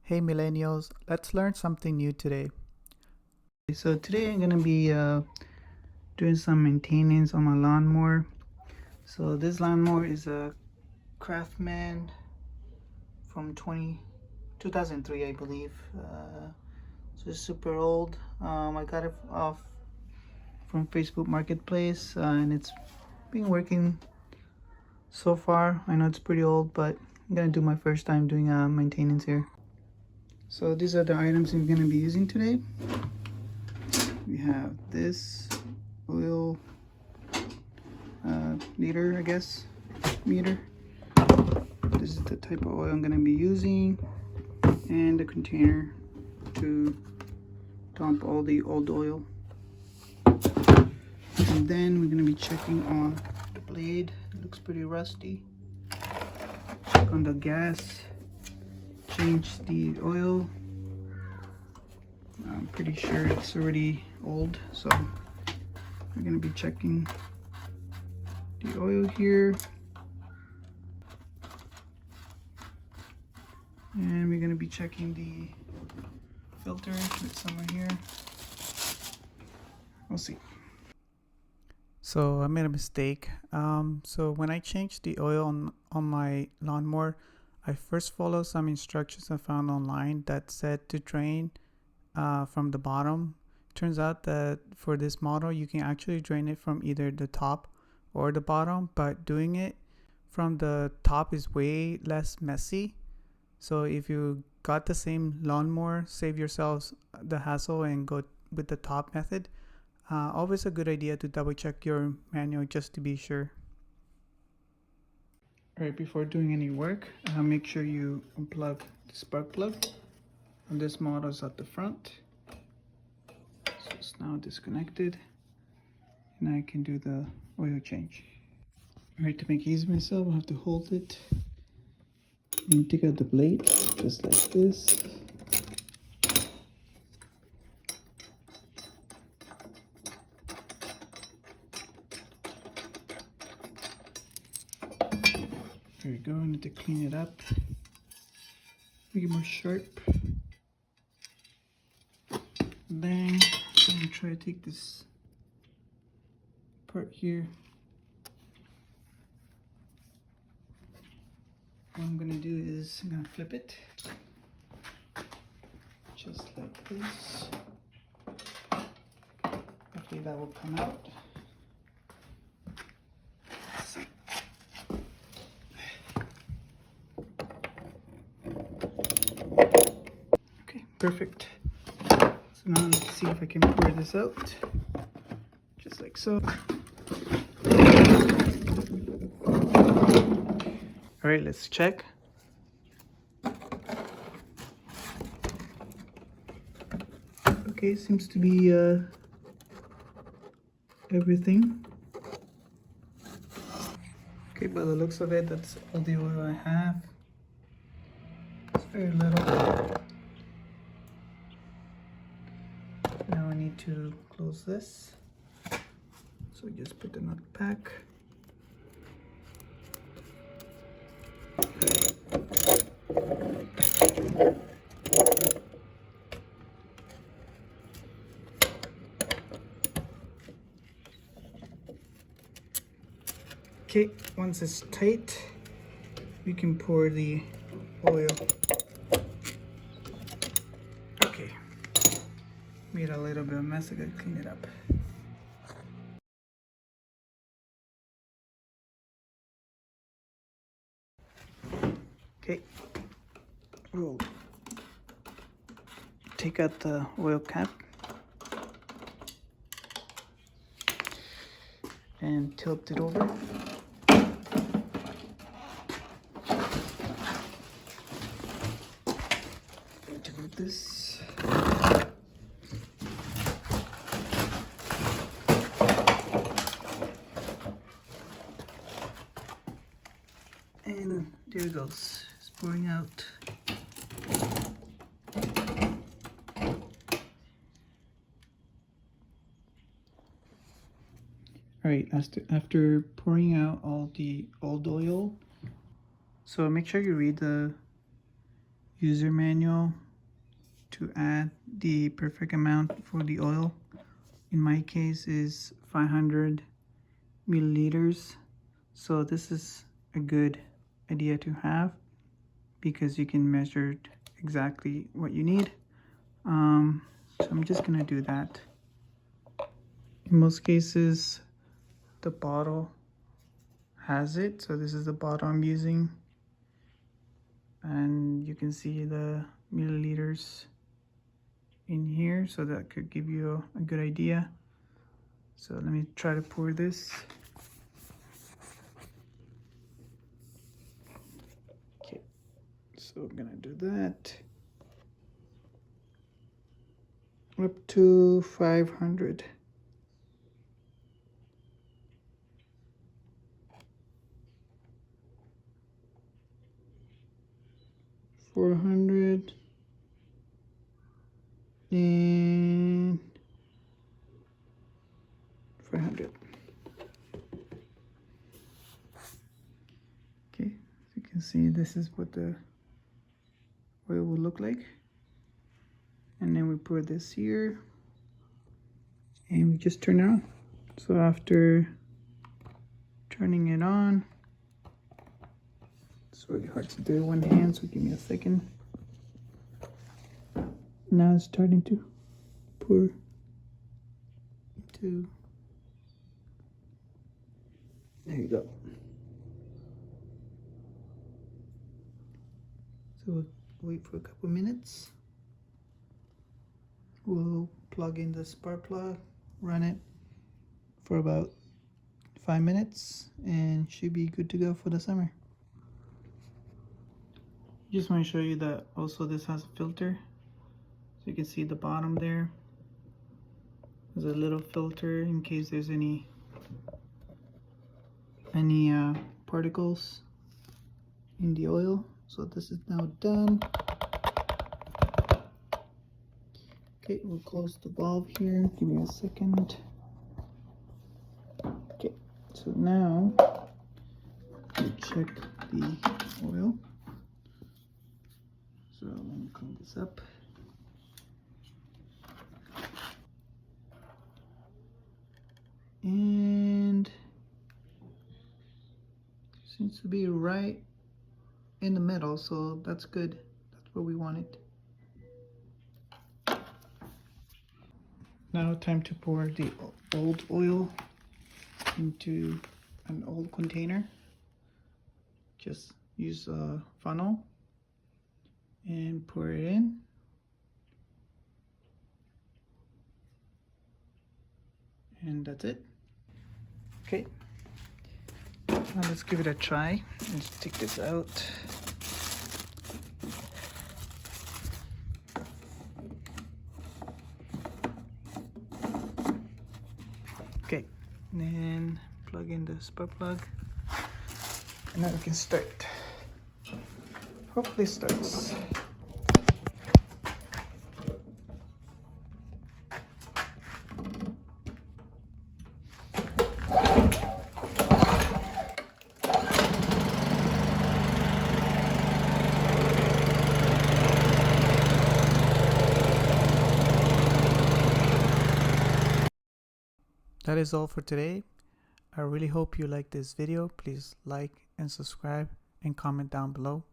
Hey millennials, let's learn something new today. So today I'm gonna be doing some maintenance on my lawnmower. So this lawnmower is a Craftsman from 2003, I believe. So it's super old. I got it off from Facebook Marketplace, and it's been working so far. I know it's pretty old, but I'm gonna do my first time doing maintenance here. So these are the items I'm gonna be using today. We have this oil liter, I guess, meter. This is the type of oil I'm gonna be using, and the container to dump all the old oil. And then we're gonna be checking on the blade. It looks pretty rusty. Check on the gas. Change the oil. I'm pretty sure it's already old, so we're gonna be checking the oil here. And we're gonna be checking the filter with somewhere here. We'll see. So I made a mistake. So when I changed the oil on my lawnmower, I first followed some instructions I found online that said to drain from the bottom. Turns out that for this model, you can actually drain it from either the top or the bottom, but doing it from the top is way less messy. So if you got the same lawnmower, save yourselves the hassle and go with the top method. Always a good idea to double check your manual just to be sure. Alright, before doing any work, make sure you unplug the spark plug. And this model is at the front. So it's now disconnected. And I can do the oil change. Alright, to make it easy myself, I have to hold it and take out the blade, just like this. There we go, I need to clean it up, make it more sharp. Then I'm gonna try to take this part here. What I'm gonna do is I'm gonna flip it, just like this. Hopefully that will come out. Let's see. Okay, perfect. So now let's see if I can pour this out, just like so. All right, let's check. Okay, seems to be everything. Okay, by the looks of it, that's all the oil I have. It's very little. Now I need to close this. So just put the nut back. Okay, once it's tight, we can pour the oil. Okay, made a little bit of mess, I gotta clean it up. Okay, we'll take out the oil cap and tilt it over. Do this. And there it goes, it's pouring out. Alright, after pouring out all the old oil, so make sure you read the user manual to add the perfect amount for the oil. In my case is 500 milliliters. So this is a good idea to have because you can measure exactly what you need. So I'm just gonna do that. In most cases, the bottle has it. So this is the bottle I'm using. And you can see the milliliters in here. So that could give you a good idea. So let me try to pour this. Okay, so I'm gonna do that. Up to 500. $400 and 500. Okay, as you can see, this is what the oil will look like. And then we pour this here and we just turn it on. So after turning it on, it's really hard to do with one hand, so give me a second. Now it's starting to pour into, there you go. So we'll wait for a couple minutes. We'll plug in the spark plug, run it for about 5 minutes, and should be good to go for the summer. Just want to show you that also this has a filter. So you can see the bottom there. There's a little filter in case there's any particles in the oil. So this is now done. Okay, we'll close the valve here. Give me a second. Okay, so now we'll check the oil. So let me clean this up. And seems to be right in the middle, so that's good. That's where we want it. Now time to pour the old oil into an old container. Just use a funnel and pour it in. And that's it. Okay, now let's give it a try. Let's take this out. Okay, then plug in the spark plug, and now we can start. Hopefully it starts. That is all for today. I really hope you liked this video. Please like and subscribe and comment down below.